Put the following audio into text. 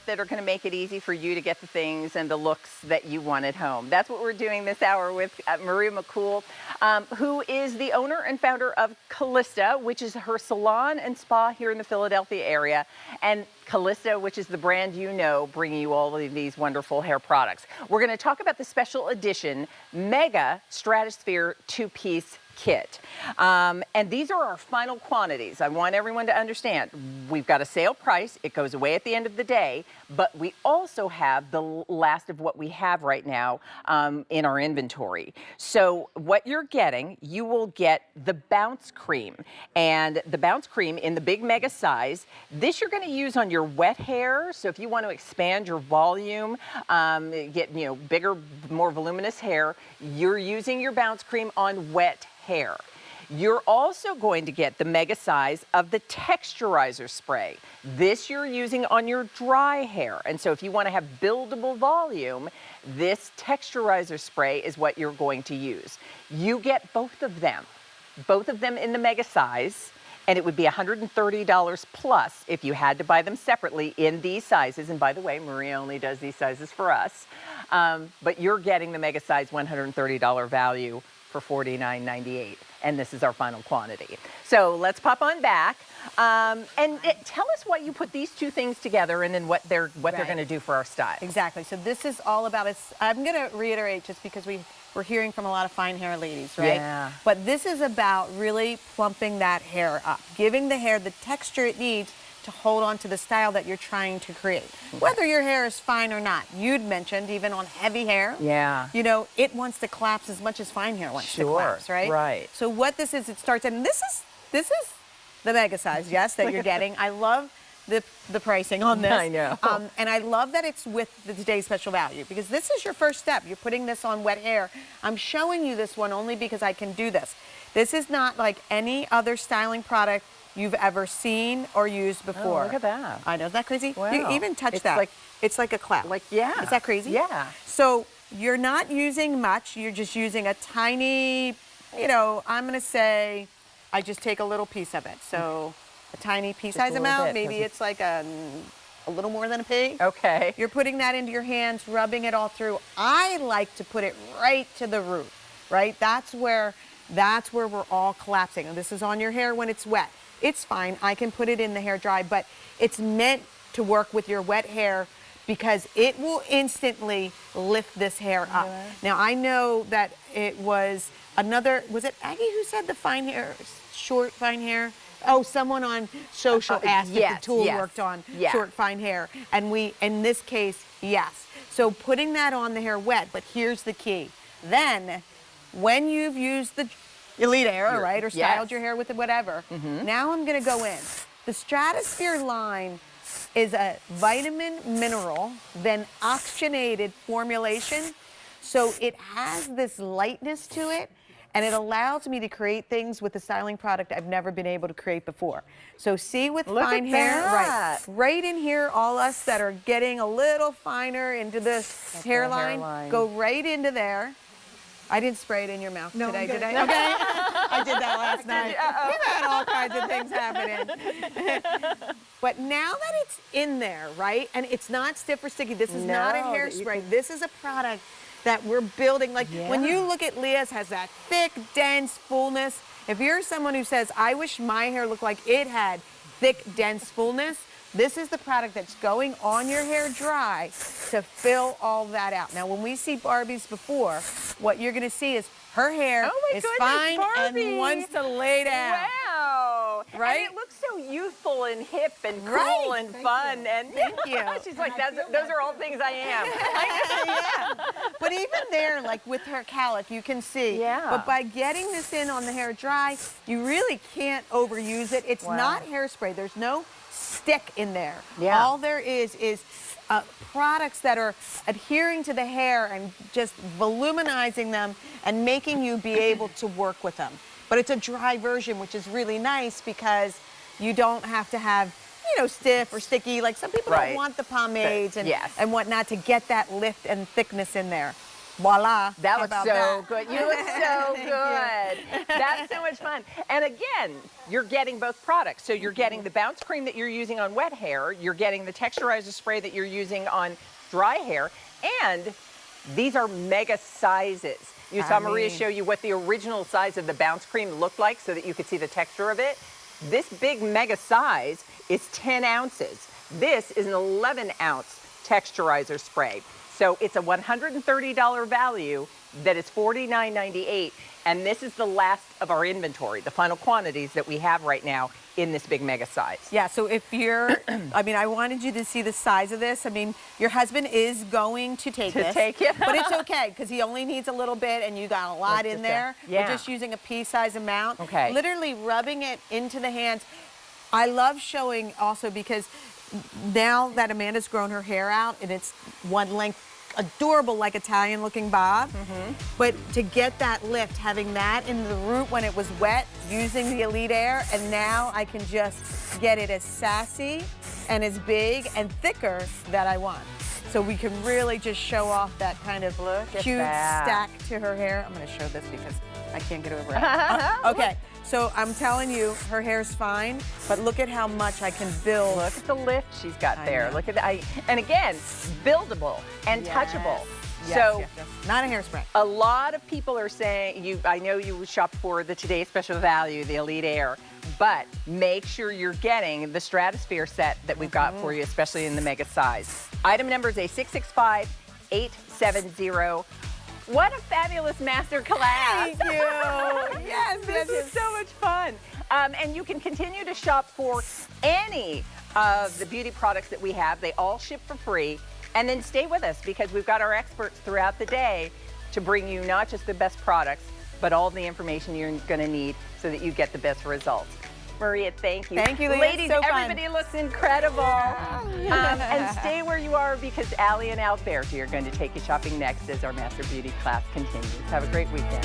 that are going to make it easy for you to get the things and the looks that you want at home. That's what we're doing this hour with Maria McCool, who is the owner and founder of Calista, which is her salon and spa here in the Philadelphia area, and Calista, which is the brand you know, bringing you all of these wonderful hair products. We're going to talk about the special edition Mega Stratosphere 2-piece kit. And these are our final quantities. I want everyone to understand, we've got a sale price. It goes away at the end of the day, but we also have the last of what we have right now in our inventory. So what you're getting, you will get the Bounce Cream, and the Bounce Cream in the big mega size. This you're going to use on your wet hair. So if you want to expand your volume, get bigger, more voluminous hair, you're using your Bounce Cream on wet hair. You're also going to get the mega size of the Texturizer Spray. This you're using on your dry hair. And so if you want to have buildable volume, this Texturizer Spray is what you're going to use. You get both of them in the mega size, and it would be $130 plus if you had to buy them separately in these sizes. And by the way, Maria only does these sizes for us. But you're getting the mega size $130 value for $49.98, and this is our final quantity. So let's pop on back and tell us why you put these two things together and then what they're going to do for our style. Exactly. So this is all about us. I'm going to reiterate just because we're hearing from a lot of fine hair ladies, right? Yeah. But this is about really plumping that hair up, giving the hair the texture it needs to hold on to the style that you're trying to create. Okay. Whether your hair is fine or not. You'd mentioned even on heavy hair, it wants to collapse as much as fine hair wants to collapse, right? Right. So what this is, it starts, and this is the mega size, yes, that you're getting. I love the pricing on this. I know. And I love that it's with the today's special value, because this is your first step. You're putting this on wet hair. I'm showing you this one only because I can do this. This is not like any other styling product you've ever seen or used before. Oh, look at that. I know, isn't that crazy? Wow. You even touch that. It's like a cloud. Yeah. Is that crazy? Yeah. So you're not using much. You're just using a tiny, I'm going to say, I just take a little piece of it. So a tiny pea size amount. Maybe it's like a little more than a pea. Okay. You're putting that into your hands, rubbing it all through. I like to put it right to the root, right? That's where we're all collapsing. And this is on your hair when it's wet. It's fine. I can put it in the hair dry, but it's meant to work with your wet hair because it will instantly lift this hair up. Now, I know that it was was it Aggie who said the fine hair, short fine hair? Oh, someone on social asked if the tool worked on short fine hair. And in this case, yes. So putting that on the hair wet, but here's the key. Then, when you've used the elite hair, right, or styled your hair with it, whatever. Now I'm going to go in. The Stratosphere line is a vitamin mineral, then oxygenated formulation. So it has this lightness to it, and it allows me to create things with a styling product I've never been able to create before. So see with fine hair, right in here, all us that are getting a little finer into this hairline, go right into there. I didn't spray it in your mouth today, did I? Okay. I did that last night. We've had all kinds of things happening. But now that it's in there, right, and it's not stiff or sticky, this is not a hairspray. This is a product that we're building. Like when you look at Leah's, has that thick, dense fullness. If you're someone who says, I wish my hair looked like it had thick, dense fullness, this is the product that's going on your hair dry to fill all that out. Now, when we see Barbie's before, what you're going to see is her hair is fine and wants to lay down. Wow. Right? And it looks so youthful and hip and cool and fun. And thank you. She's like, those are all things I am. But even there, like with her calic, you can see. But by getting this in on the hair dry, you really can't overuse it. It's not hairspray. There's no stick in there. All there is products that are adhering to the hair and just voluminizing them and making you be able to work with them. But it's a dry version, which is really nice because you don't have to have, stiff or sticky. Like some people don't want the pomades and whatnot to get that lift and thickness in there. Voila. That How looks about so that? good. You look so Thank good. That's so much fun. And again, you're getting both products. So you're getting the bounce cream that you're using on wet hair, you're getting the texturizer spray that you're using on dry hair, and these are mega sizes. You saw Maria show you what the original size of the bounce cream looked like so that you could see the texture of it. This big mega size is 10 ounces. This is an 11-ounce texturizer spray. So it's a $130 value that is $49.98, and this is the last of our inventory, the final quantities that we have right now in this big mega size. Yeah, so if you're, I mean, I wanted you to see the size of this. I mean, your husband is going to take this. Take it? But it's okay, because he only needs a little bit, and you got a lot in there. Yeah. We're just using a pea-size amount. Okay. Literally rubbing it into the hands. I love showing also because now that Amanda's grown her hair out, and it's one length, adorable, like Italian looking bob. But to get that lift, having that in the root when it was wet, using the Elite Air, and now I can just get it as sassy and as big and thicker that I want. So we can really just show off that kind of cute stack to her hair. I'm gonna show this because I can't get over it. Okay, so I'm telling you, her hair's fine, but look at how much I can build. Look at the lift she's got there. Look at that. And again, buildable and touchable. Yes, So yes. Not a hairspray. a lot of people are saying, I know you shopped for the Today's Special Value, the Elite Air, but make sure you're getting the Stratosphere set that we've got for you, especially in the mega size. Item number is A665870. What a fabulous master class. Thank you. Yes, This is so much fun. And you can continue to shop for any of the beauty products that we have. They all ship for free. And then stay with us because we've got our experts throughout the day to bring you not just the best products, but all the information you're going to need so that you get the best results. Maria, thank you. Thank you, Leah. Ladies, So fun. everybody looks incredible. And stay where you are because Allie and Alberti are going to take you shopping next as our Master Beauty class continues. Have a great weekend.